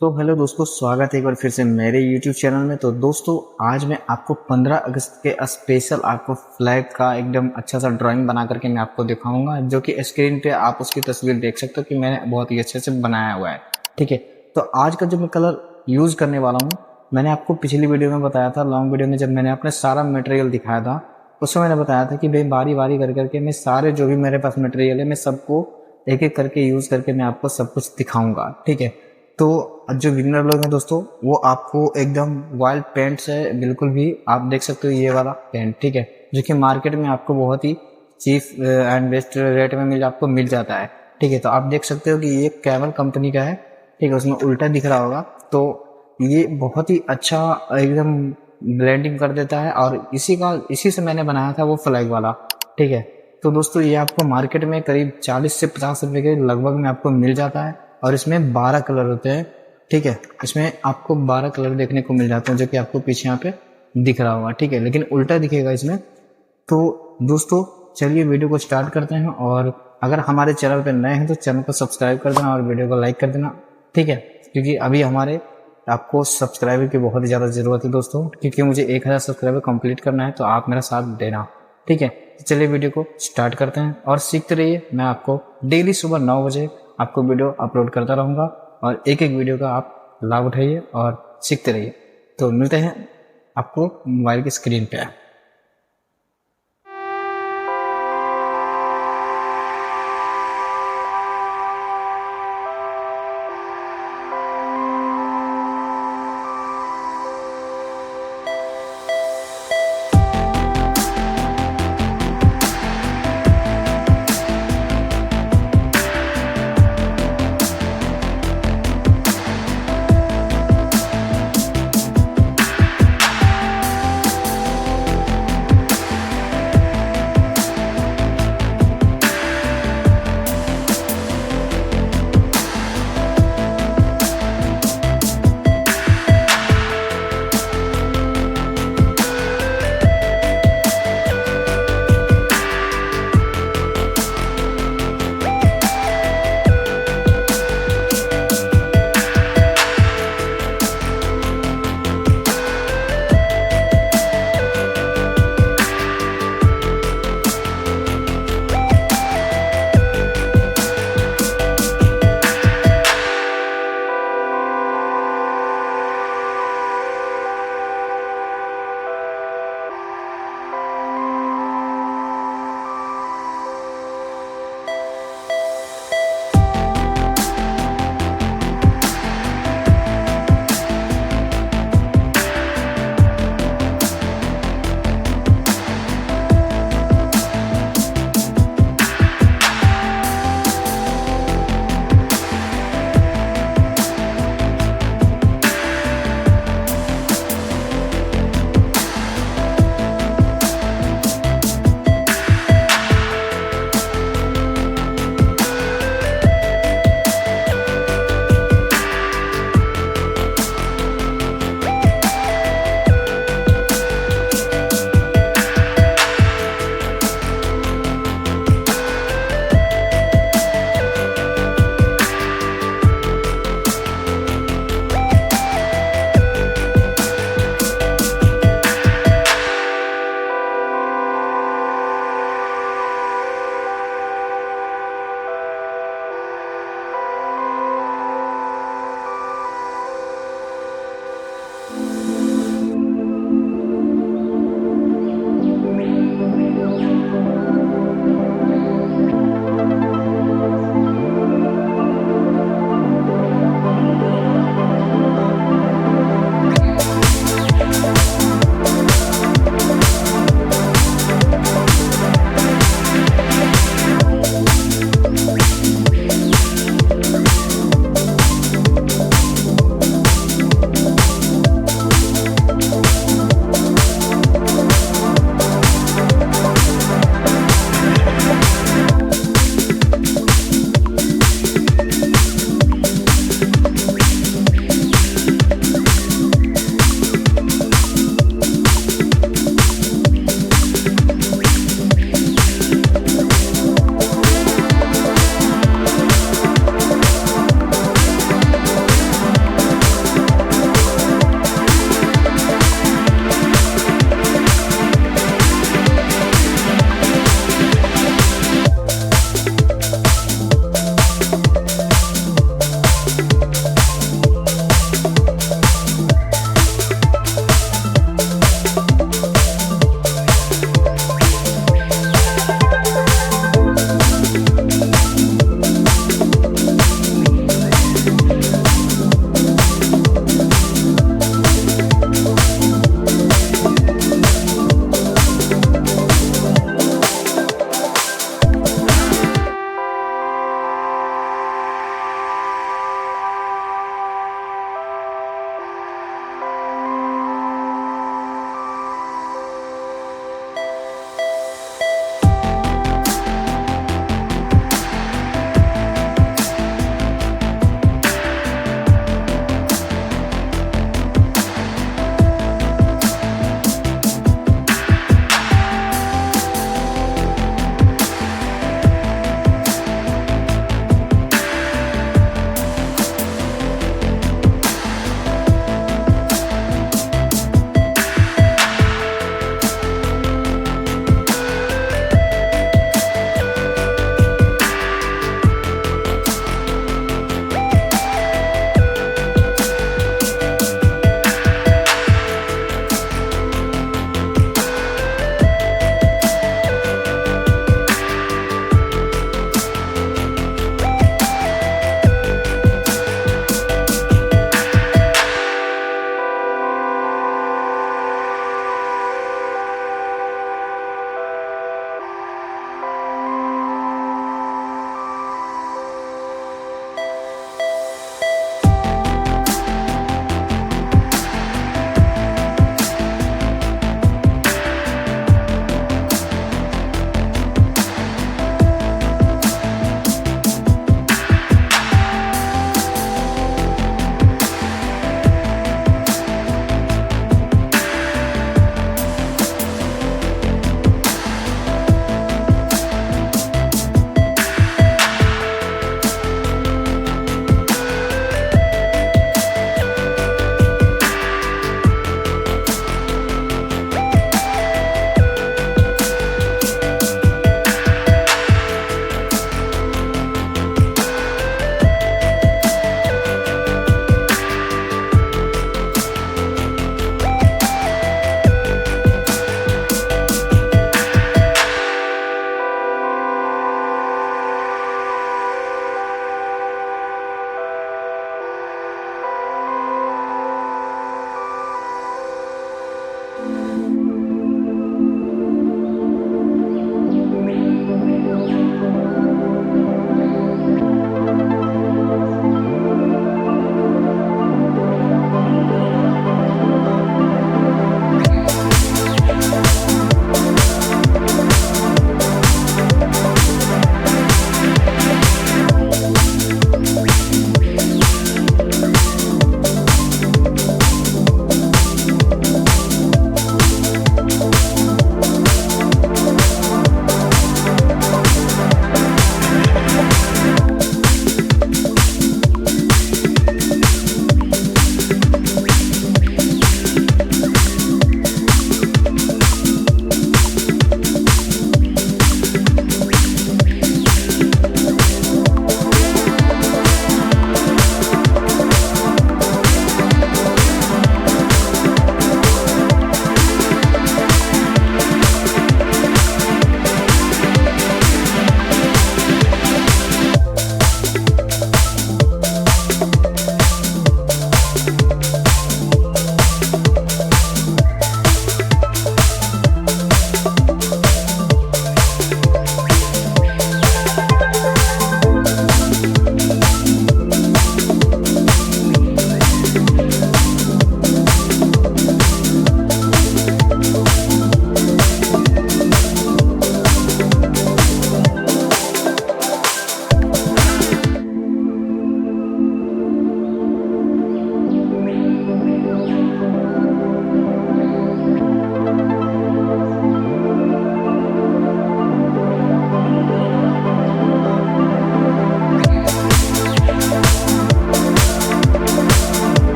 तो हेलो दोस्तों, स्वागत है एक बार फिर से मेरे YouTube चैनल में। तो दोस्तों आज मैं आपको 15 अगस्त के स्पेशल आपको फ्लैग का एकदम अच्छा सा ड्राइंग बना करके मैं आपको दिखाऊंगा, जो कि स्क्रीन पे आप उसकी तस्वीर देख सकते हो कि मैंने बहुत ही अच्छे से बनाया हुआ है। ठीक है, तो आज का जो मैं कलर यूज़ करने वाला हूँ, मैंने आपको पिछली वीडियो में बताया था, लॉन्ग वीडियो में जब मैंने अपने सारा मटेरियल दिखाया था, उसमें मैंने बताया था कि भाई बारी बारी कर करके मैं सारे जो भी मेरे पास मटेरियल है मैं सबको एक एक करके यूज़ करके मैं आपको सब कुछ दिखाऊंगा। ठीक है, तो जो बिगिनर लोग हैं दोस्तों, वो आपको एकदम वाइल्ड पेंट से बिल्कुल भी आप देख सकते हो ये वाला पेंट। ठीक है, जो कि मार्केट में आपको बहुत ही चीप एंड बेस्ट रेट में आपको मिल जाता है। ठीक है, तो आप देख सकते हो कि ये कैमल कंपनी का है। ठीक है, उसमें उल्टा दिख रहा होगा, तो ये बहुत ही अच्छा एकदम ब्लेंडिंग कर देता है, और इसी से मैंने बनाया था वो फ्लैग वाला। ठीक है, तो दोस्तों ये आपको मार्केट में करीब 40 से 50 रुपए के लगभग में आपको मिल जाता है, और इसमें 12 कलर होते हैं। ठीक है, इसमें आपको 12 कलर देखने को मिल जाते हैं, जो कि आपको पीछे यहाँ पे दिख रहा होगा। ठीक है, लेकिन उल्टा दिखेगा इसमें। तो दोस्तों चलिए वीडियो को स्टार्ट करते हैं, और अगर हमारे चैनल पे नए हैं तो चैनल को सब्सक्राइब कर देना और वीडियो को लाइक कर देना। ठीक है, क्योंकि अभी हमारे आपको सब्सक्राइबर की बहुत ही ज़्यादा ज़रूरत है दोस्तों, क्योंकि मुझे 1000 सब्सक्राइबर कंप्लीट करना है, तो आप मेरा साथ देना। ठीक है, तो चलिए वीडियो को स्टार्ट करते हैं और सीखते रहिए। मैं आपको डेली सुबह 9 बजे आपको वीडियो अपलोड करता रहूँगा, और एक एक वीडियो का आप लाभ उठाइए और सीखते रहिए। तो मिलते हैं आपको मोबाइल की स्क्रीन पे।